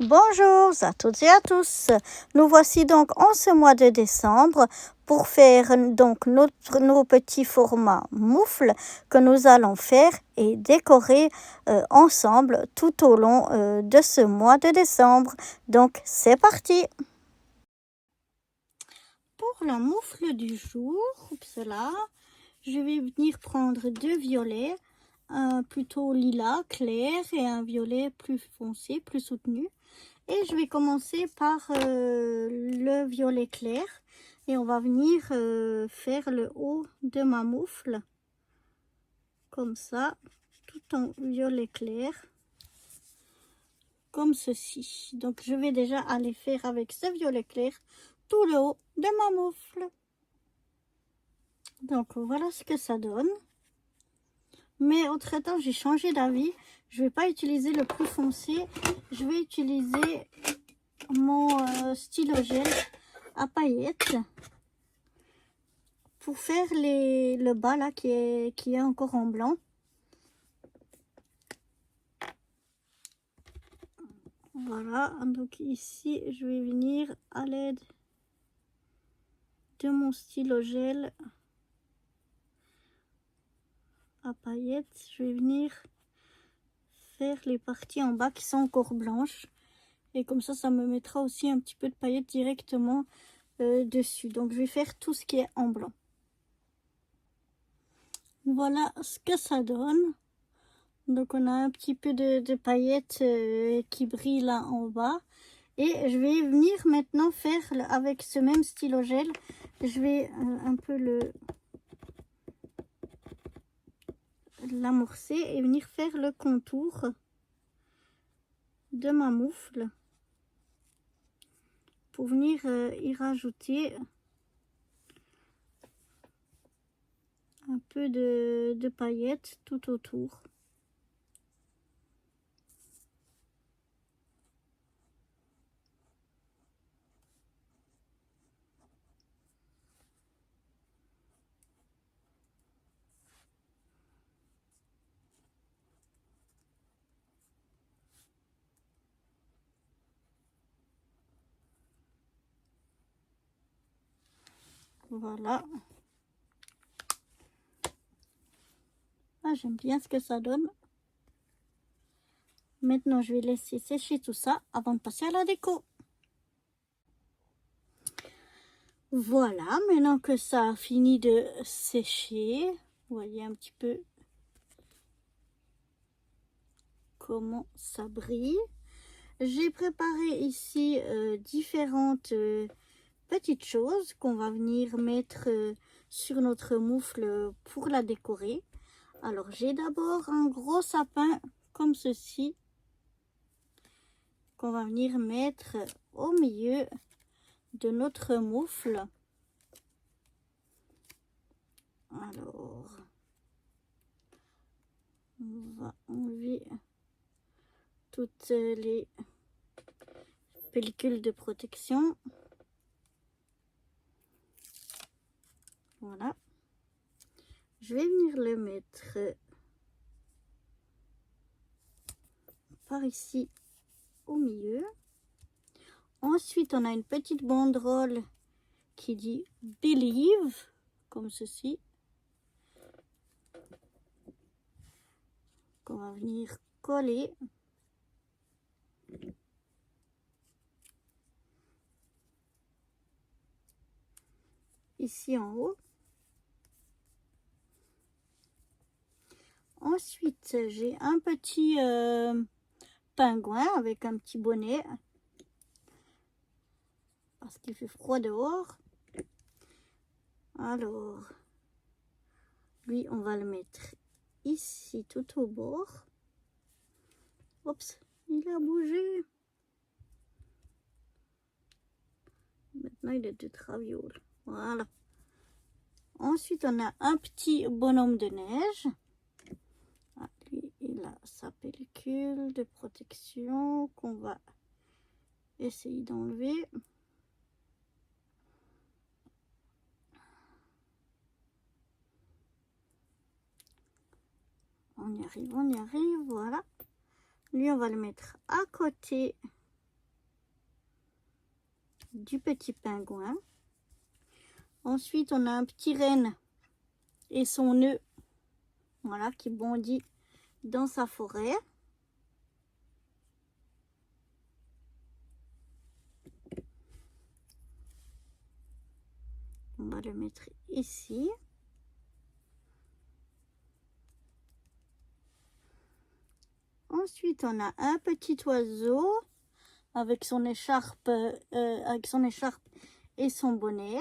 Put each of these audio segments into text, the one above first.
Bonjour à toutes et à tous. Nous voici donc en ce mois de décembre pour faire donc nos petits formats moufles que nous allons faire et décorer ensemble tout au long de ce mois de décembre. Donc c'est parti. Pour la moufle du jour, cela, je vais venir prendre deux violets, un plutôt lilas clair et un violet plus foncé, plus soutenu. Et je vais commencer par le violet clair et on va venir faire le haut de ma moufle comme ça, tout en violet clair, comme ceci. Donc je vais déjà aller faire avec ce violet clair tout le haut de ma moufle. Donc voilà ce que ça donne. Mais entre-temps, j'ai changé d'avis. Je ne vais pas utiliser le plus foncé. Je vais utiliser mon stylo gel à paillettes pour faire le bas là qui est encore en blanc. Voilà, donc ici, je vais venir à l'aide de mon stylo gel à paillettes. Je vais venir faire les parties en bas qui sont encore blanches. Et comme ça me mettra aussi un petit peu de paillettes directement dessus. Donc je vais faire tout ce qui est en blanc. Voilà ce que ça donne. Donc on a un petit peu de paillettes qui brillent là en bas. Et je vais venir maintenant faire avec ce même stylo gel. Je vais un peu l'amorcer et venir faire le contour de ma moufle. Pour venir y rajouter un peu de paillettes tout autour. Voilà. Ah, j'aime bien ce que ça donne. Maintenant, je vais laisser sécher tout ça avant de passer à la déco. Voilà, maintenant que ça a fini de sécher, vous voyez un petit peu comment ça brille. J'ai préparé ici différentes petites choses qu'on va venir mettre sur notre moufle pour la décorer. Alors, j'ai d'abord un gros sapin comme ceci qu'on va venir mettre au milieu de notre moufle. Alors, on va enlever toutes les pellicules de protection. Voilà. Je vais venir le mettre par ici au milieu. Ensuite, on a une petite banderole qui dit Believe, comme ceci. Qu'on va venir coller. Ici en haut. Ensuite, j'ai un petit pingouin avec un petit bonnet parce qu'il fait froid dehors. Alors, lui, on va le mettre ici tout au bord. Oups, il a bougé. Maintenant, il est de traviole. Voilà. Ensuite, on a un petit bonhomme de neige. Ah, lui, il a sa pellicule de protection qu'on va essayer d'enlever. On y arrive, voilà. Lui, on va le mettre à côté du petit pingouin. Ensuite, on a un petit renne et son nœud, voilà, qui bondit dans sa forêt. On va le mettre ici. Ensuite, on a un petit oiseau avec son écharpe et son bonnet.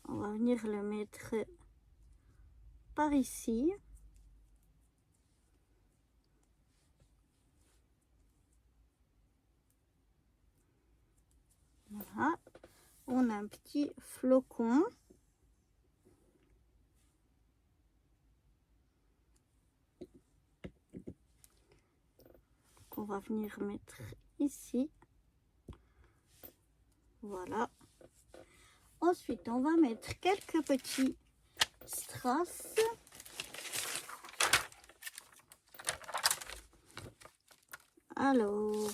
On va venir le mettre par ici. Voilà. On a un petit flocon. On va venir mettre ici. Voilà. Ensuite, on va mettre quelques petits strass. Alors,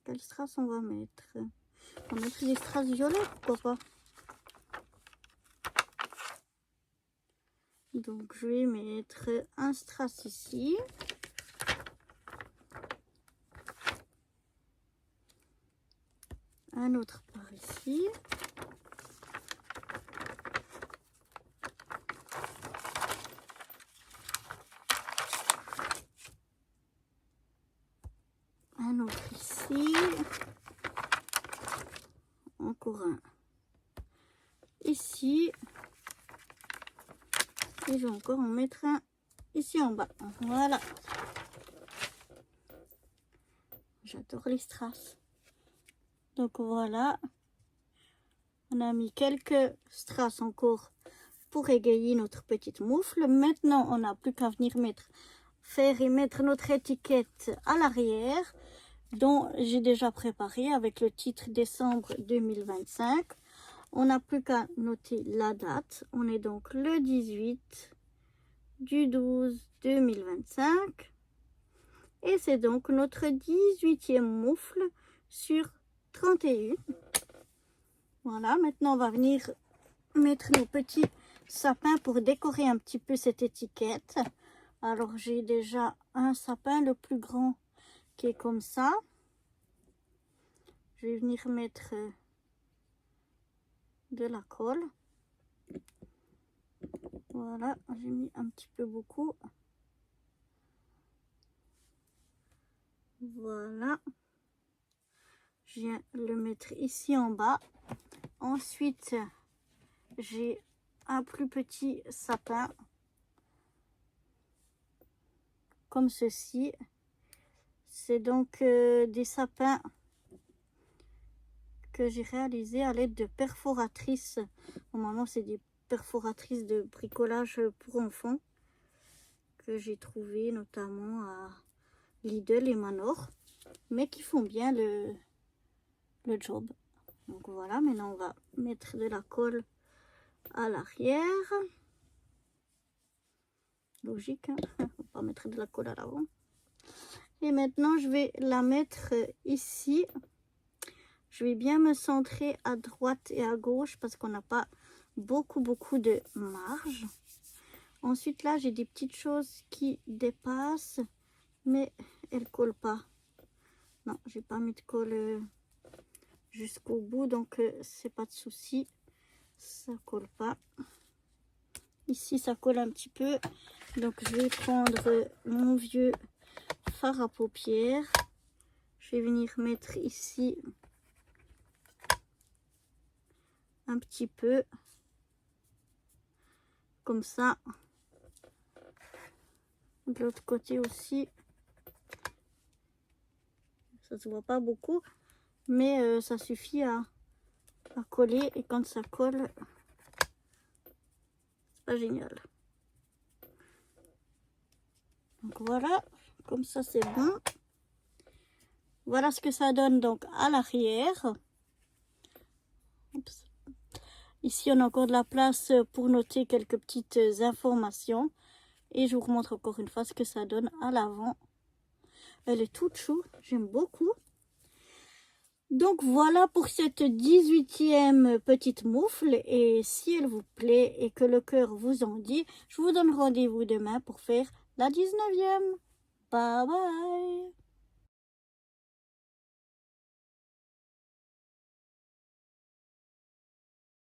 quel strass on va mettre? On va mettre des strass violets, pourquoi pas? Donc, je vais mettre un strass ici. Un autre par ici. Un autre ici. Encore un ici. Et je vais encore en mettre un ici en bas. Voilà. J'adore les strass. Donc voilà. On a mis quelques strass encore pour égayer notre petite moufle. Maintenant, on n'a plus qu'à venir faire et mettre notre étiquette à l'arrière, dont j'ai déjà préparé avec le titre décembre 2025. On n'a plus qu'à noter la date. On est donc le 18 du 12 2025. Et c'est donc notre 18e moufle sur 31. Voilà, maintenant on va venir mettre nos petits sapins pour décorer un petit peu cette étiquette. Alors j'ai déjà un sapin, le plus grand, qui est comme ça. Je vais venir mettre de la colle. Voilà, j'ai mis un petit peu beaucoup. Voilà. Je viens le mettre ici en bas. Ensuite, j'ai un plus petit sapin. Comme ceci. C'est donc des sapins que j'ai réalisés à l'aide de perforatrices. Normalement, c'est des perforatrices de bricolage pour enfants que j'ai trouvé notamment à Lidl et Manor, mais qui font bien le job. Donc voilà, maintenant on va mettre de la colle à l'arrière. Logique, hein? On va pas mettre de la colle à l'avant. Et maintenant je vais la mettre ici. Je vais bien me centrer à droite et à gauche parce qu'on n'a pas beaucoup de marge. Ensuite là j'ai des petites choses qui dépassent, mais elles collent pas. Non, j'ai pas mis de colle jusqu'au bout, donc c'est pas de souci, ça colle pas. Ici ça colle un petit peu, donc je vais prendre mon vieux fard à paupières. Je vais venir mettre ici un petit peu comme ça, de l'autre côté aussi. Ça se voit pas beaucoup, mais ça suffit à coller, et quand ça colle, c'est pas génial. Donc voilà, comme ça c'est bon. Voilà ce que ça donne donc à l'arrière. Ici on a encore de la place pour noter quelques petites informations. Et je vous remontre encore une fois ce que ça donne à l'avant. Elle est toute chou, j'aime beaucoup. Donc voilà pour cette 18e petite moufle. Et si elle vous plaît et que le cœur vous en dit, je vous donne rendez-vous demain pour faire la 19e. Bye bye.